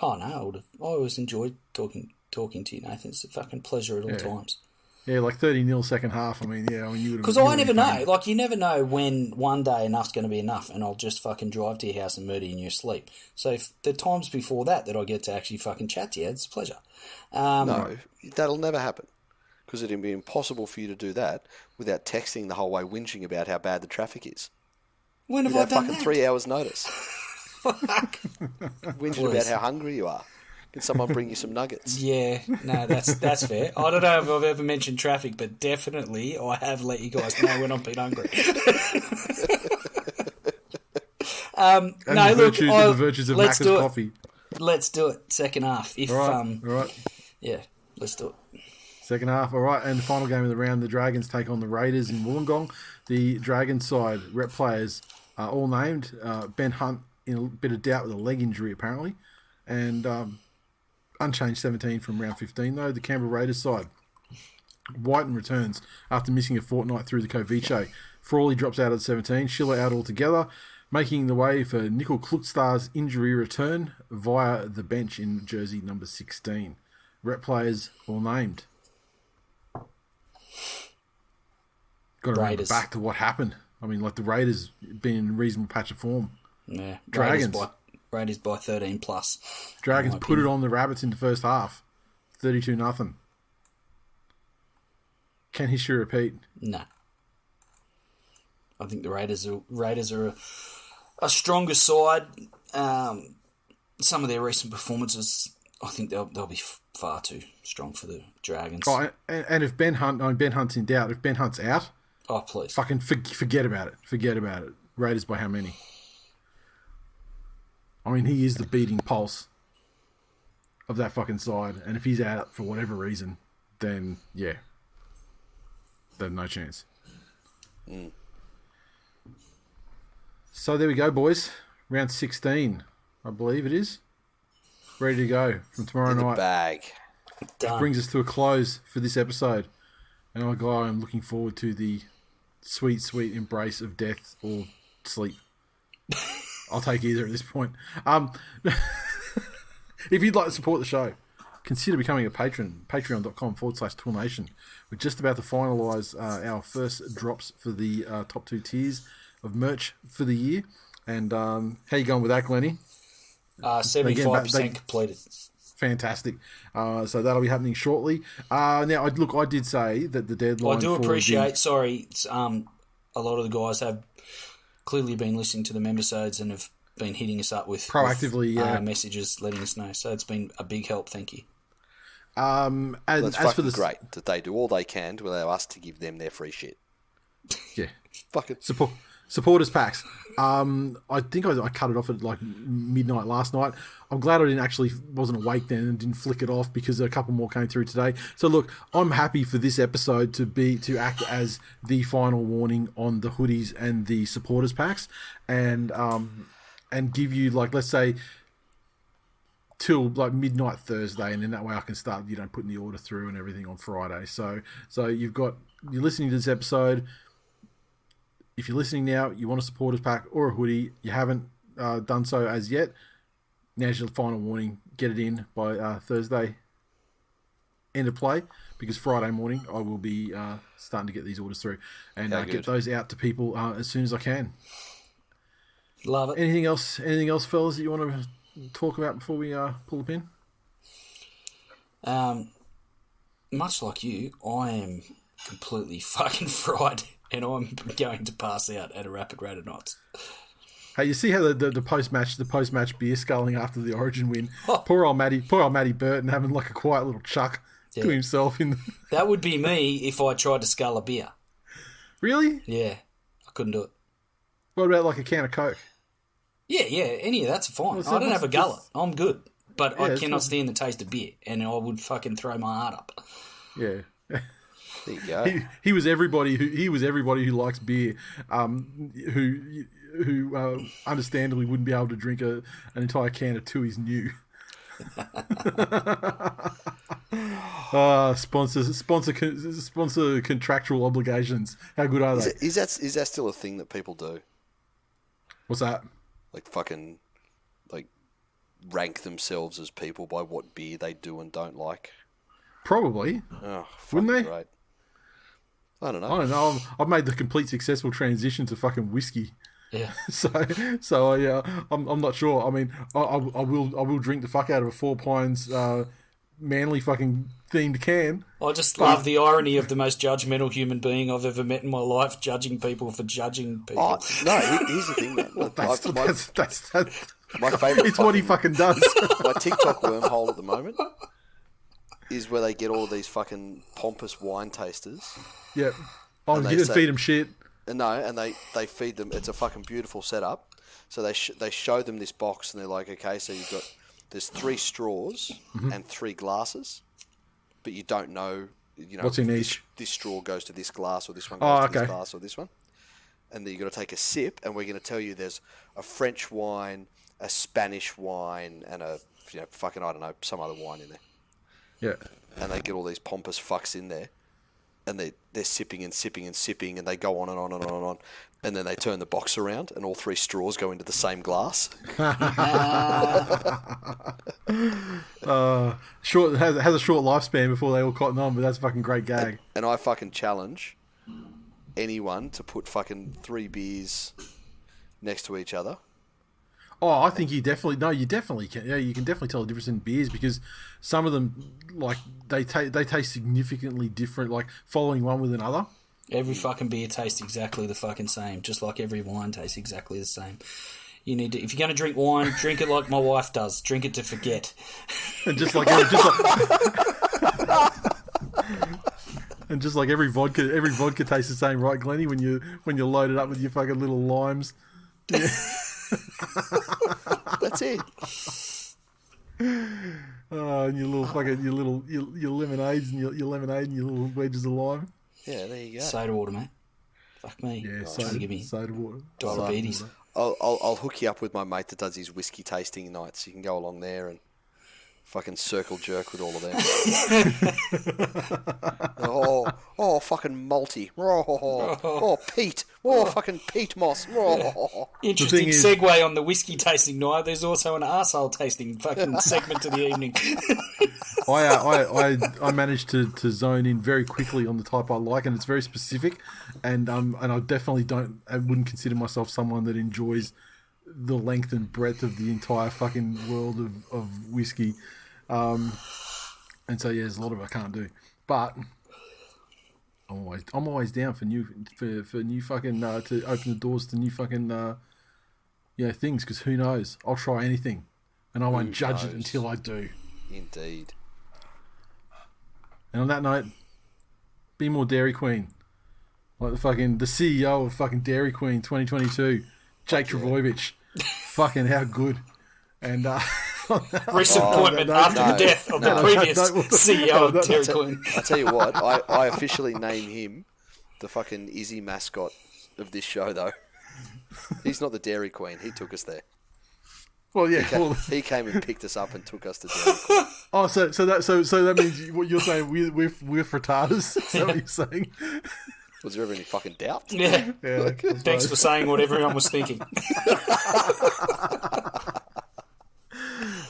Oh no, I always enjoyed talking to you, Nathan. It's a fucking pleasure at all times. Yeah, like 30-0 second half. I mean, you would have. Because I never know. Like, you never know when one day enough's going to be enough, and I'll just fucking drive to your house and murder you in your sleep. So if the times before that I get to actually fucking chat to you, it's a pleasure. No, that'll never happen. Because it'd be impossible for you to do that without texting the whole way, whinging about how bad the traffic is. When have I done fucking that? 3 hours notice. Fuck. Whinging about how hungry you are. Can someone bring you some nuggets? Yeah, no, that's fair. I don't know if I've ever mentioned traffic, but definitely I have let you guys know when I've been hungry. The virtues of let's Macca's do it. coffee. Let's do it. Second half. All right. Yeah, let's do it. Second half, all right. And the final game of the round, the Dragons take on the Raiders in Wollongong. The Dragons side, rep players are all named. Ben Hunt in a bit of doubt with a leg injury, apparently. And unchanged 17 from round 15, though. The Canberra Raiders side, Whiten returns after missing a fortnight through the Kovice. Frawley drops out of the 17. Schiller out altogether, making the way for Nickel Klukstar's injury return via the bench in jersey number 16. Rep players all named. Got to remember back to what happened. I mean, like, the Raiders been in a reasonable patch of form. Yeah, Dragons. Raiders by 13 plus. Dragons put it on the Rabbits in the first half. 32-0. Can history repeat? No. I think the Raiders are a stronger side. Some of their recent performances, I think they'll be far too strong for the Dragons. Oh, and if Ben Hunt's in doubt, if Ben Hunt's out, oh please, fucking forget about it. Forget about it. Raiders by how many? I mean, he is the beating pulse of that fucking side, and if he's out for whatever reason, then yeah, they have no chance. So there we go, boys. Round 16, I believe it is. Ready to go from tomorrow night. Bag. Which brings us to a close for this episode. And I'm looking forward to the sweet, sweet embrace of death or sleep. I'll take either at this point. If you'd like to support the show, consider becoming a patron. Patreon.com/TWiLNation. We're just about to finalise our first drops for the top 2 tiers of merch for the year. And how you going with that, Glennie? 75% completed. Fantastic. So that'll be happening shortly. Now, I did say that the deadline. I do appreciate. Sorry, a lot of the guys have clearly been listening to the membersodes and have been hitting us up with proactively messages, letting us know. So it's been a big help. Thank you. And that's fucking great that they do all they can to allow us to give them their free shit. Yeah, fucking supporters packs. I think I cut it off at like midnight last night. I'm glad I wasn't awake then and didn't flick it off because a couple more came through today. So look, I'm happy for this episode to act as the final warning on the hoodies and the supporters packs, and give you, like, let's say, till like midnight Thursday, and then that way I can start, putting the order through and everything on Friday. So you're listening to this episode. If you're listening now, you want a supporters pack or a hoodie, you haven't done so as yet, now's your final warning. Get it in by Thursday, end of play, because Friday morning I will be starting to get these orders through and get those out to people as soon as I can. Love it. Anything else, fellas, that you want to talk about before we pull the pin? Much like you, I am completely fucking fried. And I'm going to pass out at a rapid rate of knots. Hey, you see how the post match beer sculling after the Origin win? Oh. Poor old Matty Burton having like a quiet little chuck to himself in. That would be me if I tried to scull a beer. Really? Yeah, I couldn't do it. What about like a can of Coke? Yeah, any of that's fine. I don't have a gullet. I'm good, but I cannot stand the taste of beer, and I would fucking throw my heart up. Yeah. There you go. He was everybody who likes beer, who understandably wouldn't be able to drink an entire can of Tui's New. Sponsor contractual obligations. How good are they? Is that still a thing that people do? What's that? Like fucking, like rank themselves as people by what beer they do and don't like. Probably. Oh, wouldn't they? Great. I don't know. I've made the complete successful transition to fucking whiskey. Yeah. So yeah, I'm not sure. I mean, I will drink the fuck out of a Four Pines Manly fucking themed can. I just love the irony of the most judgmental human being I've ever met in my life, judging people for judging people. Oh, no, here's the thing, man. That's my favourite. It's what he fucking does. My TikTok wormhole at the moment is where they get all of these fucking pompous wine tasters. Yeah. Oh, you didn't feed them shit. No, and they feed them. It's a fucking beautiful setup. So they show them this box, and they're like, okay, so there's 3 straws and 3 glasses, but you don't know, what's in each. This straw goes to this glass, or this one goes to okay. this glass, or this one. And then you've got to take a sip, and we're going to tell you there's a French wine, a Spanish wine, and a fucking, I don't know, some other wine in there. Yeah. And they get all these pompous fucks in there, and they're sipping and sipping and sipping, and they go on and on and on and on, and then they turn the box around, and all 3 straws go into the same glass. Short has a short lifespan before they all cotton on, but that's a fucking great gag. And I fucking challenge anyone to put fucking 3 beers next to each other. Oh, I think you definitely can. Yeah, you can definitely tell the difference in beers because some of them, like, they taste significantly different, like following one with another. Every fucking beer tastes exactly the fucking same, just like every wine tastes exactly the same. You need to, if you're going to drink wine, drink it like my wife does. Drink it to forget. And just like every vodka tastes the same, right, Glennie? When you load it up with your fucking little limes. Yeah. That's it. And your little fucking your lemonades and your lemonade and your little wedges of lime. Yeah, there you go. Soda water, mate. Fuck me. Yeah, trying to give me soda water. Diabetes. I'll hook you up with my mate that does his whiskey tasting nights. You can go along there and fucking circle jerk with all of them. Fucking malty. Peat. Fucking peat moss. Interesting segue on the whiskey tasting night. There's also an arsehole tasting fucking segment to the evening. I managed to zone in very quickly on the type I like, and it's very specific. And I definitely wouldn't consider myself someone that enjoys the length and breadth of the entire fucking world of whiskey. And so yeah, there's a lot of it I can't do, but I'm always down for new fucking to open the doors to new fucking things, because who knows, I'll try anything and I won't judge it until I do. Indeed. And on that note, be more Dairy Queen, like the CEO of fucking Dairy Queen 2022, Jake Trbojevic. Fucking how good. And recent appointment after the death of the previous CEO of Dairy Queen. I tell you what, I officially name him the fucking Izzy mascot of this show, though. He's not the Dairy Queen. He took us there. Well, yeah. He came and picked us up and took us to Dairy Queen. Oh, so that means what you're saying? We're frittatas. Is that what you're saying? Was there ever any fucking doubt? Yeah. Thanks for saying what everyone was thinking.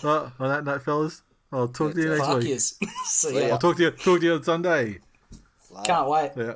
On that note, fellas, I'll talk to you next week. Yes. See ya. I'll talk to you on Sunday. Can't wait. Yeah.